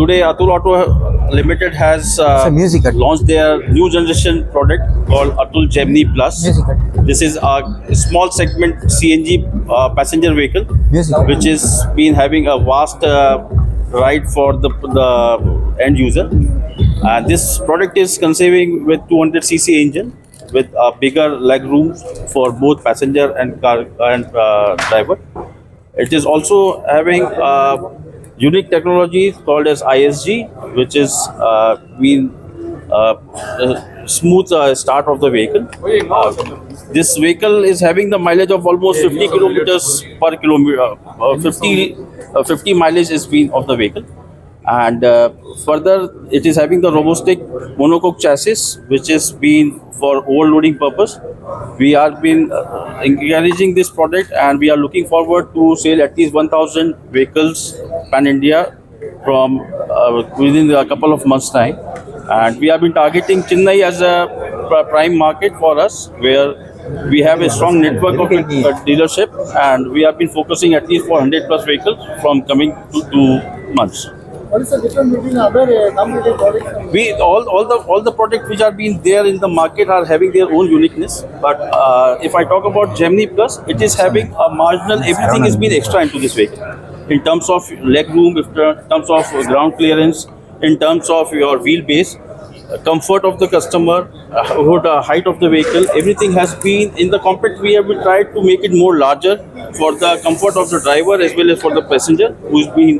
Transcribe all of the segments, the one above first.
today Atul Auto Limited has launched their new generation product called Atul Gemini Plus. This is a small segment CNG passenger vehicle, which is been having a vast ride for the end user. This product is conceiving with 200cc engine with a bigger leg room for both passenger and car and driver. It is also having unique technology called as ISG, which is been smooth start of the vehicle. This vehicle is having the mileage of almost 50 kilometers per kilometer. 50 mileage is been of the vehicle, and further it is having the robotic monocoque chassis, which is been for overloading purpose. We are been encouraging this product, and we are looking forward to sell at least 1,000 vehicles pan India from within a couple of months time. And we have been targeting Chennai as a prime market for us, where we have a strong network of dealership, and we have been focusing at least for 100 plus vehicles from coming to 2 months. What is the difference between other competitive products? We all the products which are being there in the market are having their own uniqueness. But if I talk about Gemini Plus, it is having a marginal. Everything has been extra into this vehicle, in terms of leg room, in terms of ground clearance, in terms of your wheelbase, comfort of the customer, height of the vehicle. Everything has been in the compact. We have tried to make it more larger for the comfort of the driver as well as for the passenger who is being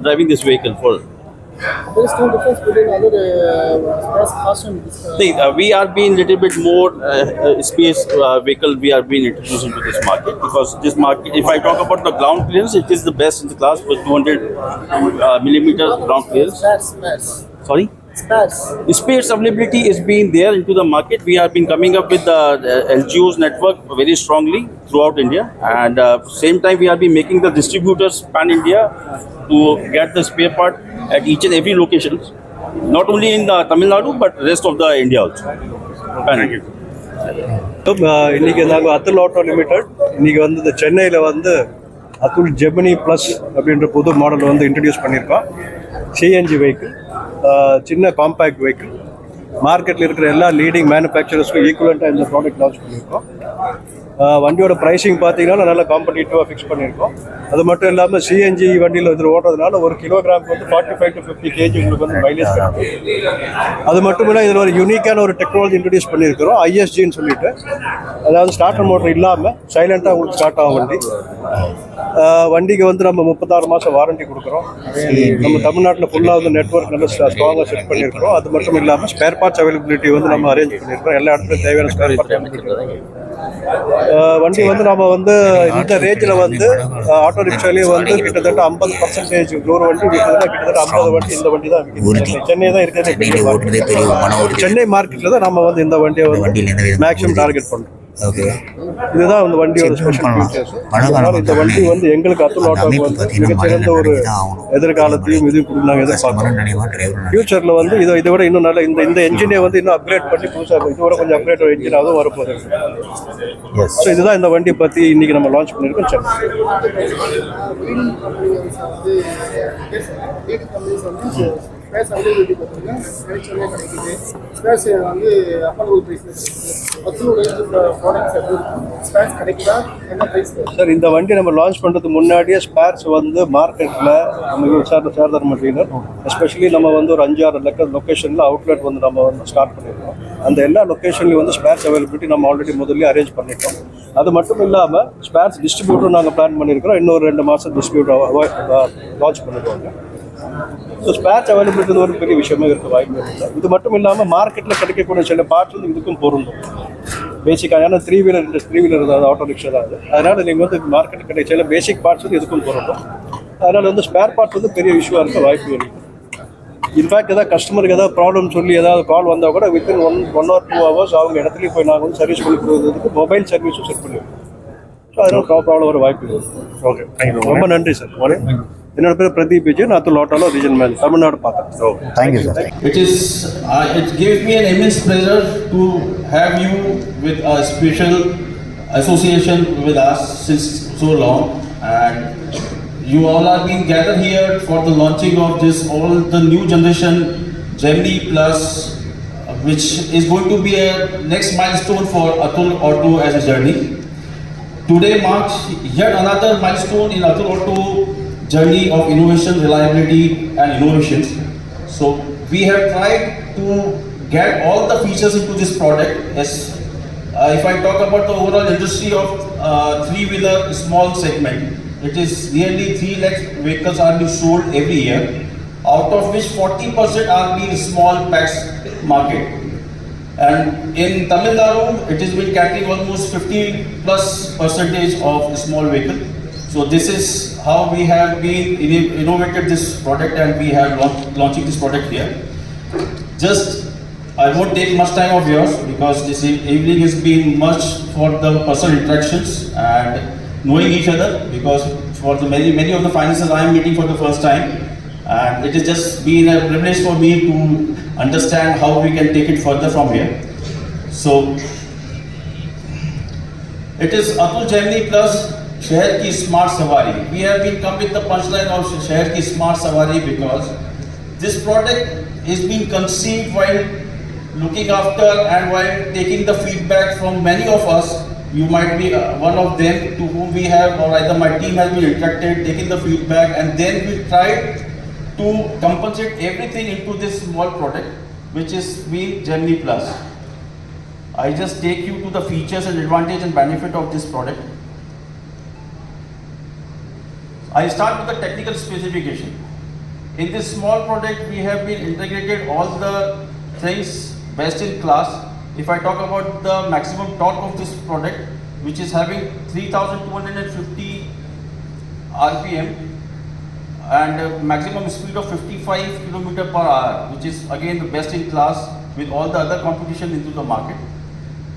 driving this vehicle for. There is no difference between other space caution. We are being little bit more space vehicle. We are being introduced into this market, because this market, if I talk about the ground clearance, it is the best in the class with 200 millimeter ground clearance. Spares. Sorry. Spares. Availability is being there into the market. We have been coming up with the LGO's network very strongly throughout India, and same time we have been making the distributors pan India to get the spare part at each and every location, not only in the Tamil Nadu but rest of the India also. Thank you. இன்னைக்கு நாங்கள் Atul auto limited இன்னைக்கு வந்து இந்த சென்னையில் வந்து Atul Gemini plus அப்படின்ற புது model வந்து இன்ட்ரடியூஸ் பண்ணியிருக்கோம். சிஎன்ஜி வெஹிக்கிள், சின்ன காம்பேக்ட் வெஹிக்கிள், மார்க்கெட்டில் இருக்கிற எல்லா லீடிங் மேனுஃபேக்சரர்ஸ்க்கும் ஈக்குவலண்ட்டாக இந்த ப்ராடக்ட் லான்ச் பண்ணியிருக்கோம். வண்டியோட ப்ரைஸிங் பார்த்தீங்கன்னா நல்லா காம்படிட்டிவாக ஃபிக்ஸ் பண்ணியிருக்கோம். அது மட்டும் இல்லாமல் சிஎன்ஜி வண்டியில் வந்து ஓடுறதுனால ஒரு கிலோகிராமுக்கு வந்து 45 to 50 kg உங்களுக்கு வந்து மைலேஜ் கிடைக்கும். அது மட்டும் இல்லை, இதில் ஒரு யூனிக்கான ஒரு டெக்னாலஜி இன்ட்ரடியூஸ் பண்ணியிருக்கிறோம், ஐஎஸ்ஜின்னு சொல்லிட்டு. அதாவது ஸ்டார்டர் மோட்டர் இல்லாமல் சைலண்ட்டாக உங்களுக்கு ஸ்டார்ட் ஆகும் வண்டி. வண்டிக்கு வந்து நம்ம 36 மாதம் வாரண்டி கொடுக்குறோம். நம்ம தமிழ்நாட்டில் ஃபுல்லாக வந்து நெட்ஒர்க் நல்லா ஸ்ட்ராங்காக செட் பண்ணியிருக்கிறோம். அது மட்டும் இல்லாமல் ஸ்பேர் பார்ட்ஸ் அவைலபிலிட்டி வந்து நம்ம அரேஞ்ச் பண்ணியிருக்கிறோம். எல்லா இடத்துலையும் தேவையான ஸ்பேர் பார்ட்ஸ். வண்டி வந்து நம்ம வந்து இந்த ரேஞ்சில் வந்து ஆட்டோ ரிக்ஷாலேயே வந்து கிட்டத்தட்ட 50% நூறு வண்டி கிட்டத்தட்ட 50 வண்டி இந்த வண்டி தான் விற்கிது. சென்னை தான் இருக்கிறது. சென்னை மார்க்கெட்டில் தான் நம்ம வந்து இந்த வண்டியை வந்து மேக்ஸிமம் டார்கெட் பண்ணுறோம். இதுதான் இந்த வண்டியோட ஸ்பெஷல் ஃபீச்சர்ஸ். இந்த வண்டி வந்து எங்களுக்கு அத்துல் ஆட்டோக்கு வந்து மிகச்சிறந்த ஒரு எதிர்காலத்தையும் இது நாங்கள் எதிர்பார்க்கிறோம். ஃபியூச்சரில் வந்து இதை விட இன்னும் நல்ல இந்த என்ஜினை வந்து இன்னும் அப்கிரேட் பண்ணி புதுசாக இதோட கொஞ்சம் அப்கிரேட் என்ஜினாகவும் வரப்போகுது. ஸோ இதுதான் இந்த வண்டியை பற்றி இன்றைக்கி நம்ம லான்ச் பண்ணியிருக்கோம். ஸ்பேஸ் அவைலபிலிட்டி பார்த்தீங்கன்னா கிடைச்சவே கிடைக்குது. ஸ்பேஸ் வந்து அஃபோர்டபுள் ப்ரைஸ். ஸ்பேஸ் கிடைக்குதா, என்ன ப்ரைஸ் சார்? இந்த வண்டி நம்ம லான்ச் பண்ணுறதுக்கு முன்னாடியே ஸ்பேர்ஸ் வந்து மார்க்கெட்டில் நம்ம சேர்தர மெட்டீரியல், எஸ்பெஷலி நம்ம வந்து ஒரு 5-6 லொக்கேஷனில் அவுட்லெட் வந்து நம்ம வந்து ஸ்டார்ட் பண்ணியிருக்கோம். அந்த எல்லா லொக்கேஷன்லையும் வந்து ஸ்பேர்ஸ் அவைலபிலிட்டி நம்ம ஆல்ரெடி முதல்ல அரேஞ்ச் பண்ணிட்டோம். அது மட்டும் இல்லாமல் ஸ்பேர்ஸ் டிஸ்ட்ரிபியூட்டரும் நாங்கள் பிளான் பண்ணியிருக்கிறோம். இன்னொரு 2 மாதம் டிஸ்ட்ரிபியூட்டர் லான்ச் பண்ணிடுவாங்க. ஸோ ஸ்பேர்ஸ் அவைலபிலிட்டி ஒரு பெரிய விஷயமே இருக்க வாய்ப்பு இல்லை. இது மட்டும் இல்லாமல் மார்க்கெட்டில் கிடைக்கக்கூடிய சில பார்ட்ஸ் வந்து இதுக்கும் பொருந்தும். பேசிக்காக ஏன்னா த்ரீ வீலர் தான், ஆட்டோ ரிக்ஷா தான் அது. அதனால் நீங்கள் வந்து மார்க்கெட்டில் கிடைக்க சில பேசிக் பார்ட்ஸ் வந்து இதுக்கும் பொருந்தும். அதனால் வந்து ஸ்பேர் பார்ட்ஸ் வந்து பெரிய இஷ்யூவாக இருக்க வாய்ப்பு இருக்குது. இன்ஃபேக்ட் ஏதாவது கஸ்டமருக்கு ஏதாவது ப்ராப்ளம் சொல்லி ஏதாவது கால் வந்தால் கூட வித்தின் 1 or 2 hours அவங்க இடத்துலையும் போய் நாங்கள் வந்து சர்வீஸ் பண்ணி கொடுக்குறதுக்கு மொபைல் சர்வீஸும் செட் பண்ணிடுவோம். ஸோ அதனால் ப்ராப்ளம் வர வாய்ப்பு இருக்குது. ஓகே, ரொம்ப நன்றி சார். என்னோட பேர் பிரதீப் விஜய், நான் அத்துல் ஆட்டோல ரீஜன் மேனேஜர், தமிழ்நாடு பார்க்குறேன். Thank you sir. It gives me an immense pleasure to have you with a special association with us since so long, and you all are being gathered here for the launching of this all the new generation Gemini Plus, which is going to be a next milestone for Atul Auto as a journey. Today marks yet another milestone in Atul Auto journey of innovation, reliability and innovation. So we have tried to get all the features into this product. As if I talk about the overall industry of three-wheeler small segment, it is nearly 3 lakh vehicles are being sold every year, out of which 40% are being small packs market. And in Tamil Nadu, it has been catering almost 50+% of small vehicle. So this is how we have been innovated this product, and we have launching this product here. Just, I won't take much time of yours because this evening has been much for the personal interactions and knowing each other, because for the many of the financiers I am meeting for the first time, and it has just been a privilege for me to understand how we can take it further from here. So it is Atul Gemini Plus Shehar Ki Smart Savari. We have been come with the punchline of Shehar Ki Smart Savari because this product is being conceived while looking after and while taking the feedback from many of us. You might be one of them to whom we have, or either my team has been interacted, taking the feedback, and then we tried to compensate everything into this small product, which is being Gemini Plus. I just take you to the features and advantage and benefit of this product. I start with the technical specification. In this small product, we have been integrated all the things best in class. If I talk about the maximum torque of this product, which is having 3250 RPM and a maximum speed of 55 km per hour, which is again the best in class with all the other competition into the market.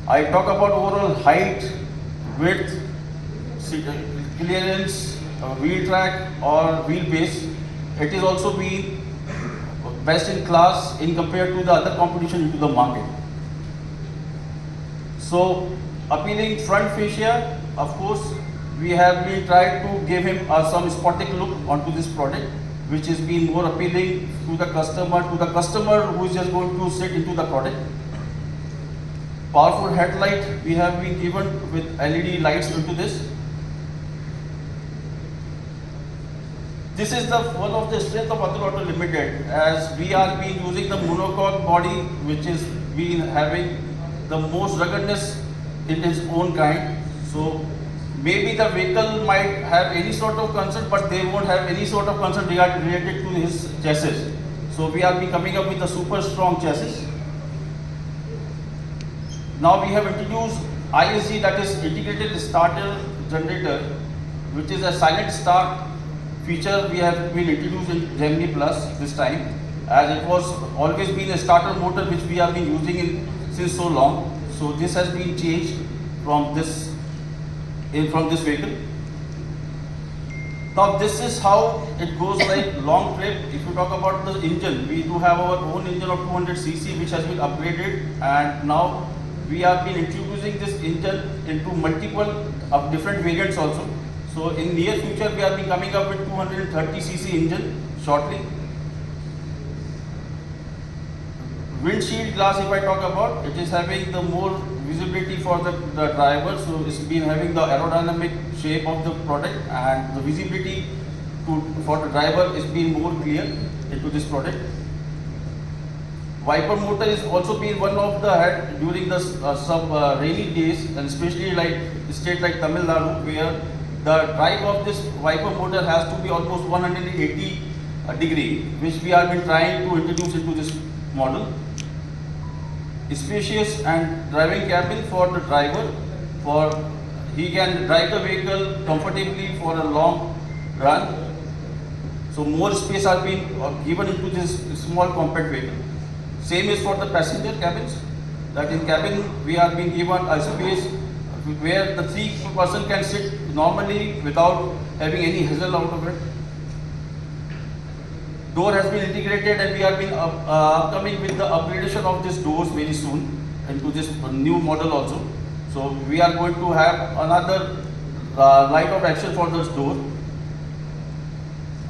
I talk about overall height, width, clearance, wheel track or wheelbase. It is also being best in class in compared to the other competition into the market. So appealing front fascia, of course, we have been tried to give him some sportic look onto this product, which is being more appealing to the customer who is just going to sit into the product. Powerful headlight we have been given with LED lights into this. This is one of the strength of Atul Auto Limited, as we are being using the monocoque body, which is been having the most ruggedness in its own kind. So maybe the vehicle might have any sort of concern, but they won't have any sort of concern related to his chassis. So we are coming up with a super strong chassis. Now we have introduced ISG, that is integrated starter generator, which is a silent start feature we have been introduced in Gemini Plus this time, as it was always been a starter motor which we have been using since so long. So this has been changed from this vehicle. Now this is how it goes like long trip. If you talk about the engine, we do have our own engine of 200cc which has been upgraded, and now we have been introducing this engine into multiple of different variants also. So in near future we are coming up with 230cc engine shortly. Windshield glass, if I talk about, it is having the more visibility for the driver, so it's been having the aerodynamic shape of the product, and the visibility for the driver is being more clear into this product. Wiper motor is also been one of the head during the rainy days, and especially like state like Tamil Nadu, where the drive of this wiper motor has to be almost 180 degree, which we have been trying to introduce into this model. Spacious and driving cabin for the driver, for he can drive the vehicle comfortably for a long run. So more space are being given into this small compact vehicle. Same is for the passenger cabins, that in cabin we are being given a space where the 3 person can sit normally without having any hassle out of it. Door has been integrated, and we have been coming with the upgradation of these doors very soon into this new model also. So we are going to have another light of action for this door.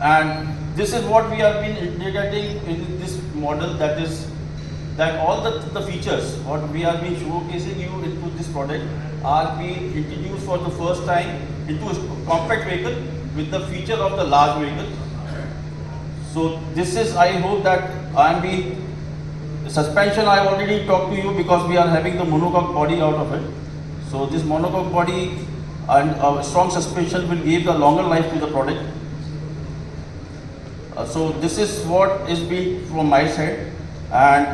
And this is what we have been integrating in this model, that all the features what we have been showcasing you into this product are being introduced for the first time into a compact vehicle with the feature of the large vehicle. So this is, I hope that suspension I already talked to you, because we are having the monocoque body out of it. So this monocoque body and a strong suspension will give the longer life to the product. So this is what is being from my side, and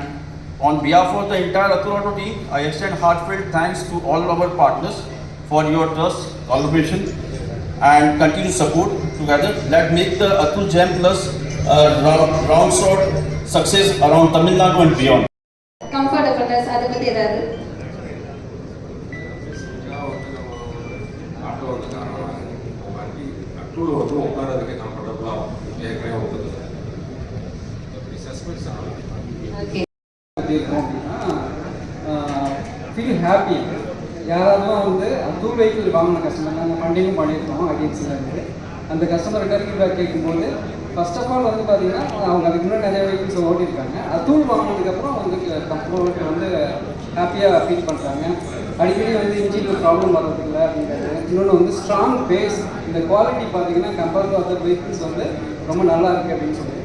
on behalf of the entire Atul Auto team, I extend heartfelt thanks to all our partners for your trust, collaboration, and continued support. Together, let's make the Atul Gem Plus round shot success around Tamil Nadu and beyond. Comfortableness, அதை பத்தி ஏதாவது tool வந்து உட்காரதுக்கு கம்ஃபர்டபுளாக ஏற்கனவே ஒத்துக்குது அப்படி suspense ஆகும் okay எப்படி இருக்கும் அப்படின்னா ஃபீல் ஹாப்பி. யாராவது வந்து அத்தூல் வெஹிக்கிள் வாங்கின கஸ்டமர் நாங்கள் ஃபண்டிங்கும் பண்ணியிருக்கோம் அகேன்ஸ்டில் இருந்து. அந்த கஸ்டமர் டர்க்கி பேக் கேட்கும்போது ஃபர்ஸ்ட் ஆஃப் ஆல் வந்து பார்த்தீங்கன்னா அவங்க அதுக்கு முன்னாடி நிறைய வெஹிக்கிள்ஸ் ஓட்டியிருக்காங்க. அத்தூல் வாங்கினதுக்கப்புறம் அவங்களுக்கு கம்ஃபர்ட் வந்து ஹாப்பியாக ஃபீல் பண்ணுறாங்க. அடிக்கடி வந்து இன்ஜினில் ப்ராப்ளம் வர்றதில்லை அப்படிங்கிறது. இன்னொன்று வந்து ஸ்ட்ராங் பேஸ், இந்த குவாலிட்டி பார்த்தீங்கன்னா கம்பேர் டு அதர் வெஹிக்கிள்ஸ் வந்து ரொம்ப நல்லா இருக்குது அப்படின்னு சொல்லி.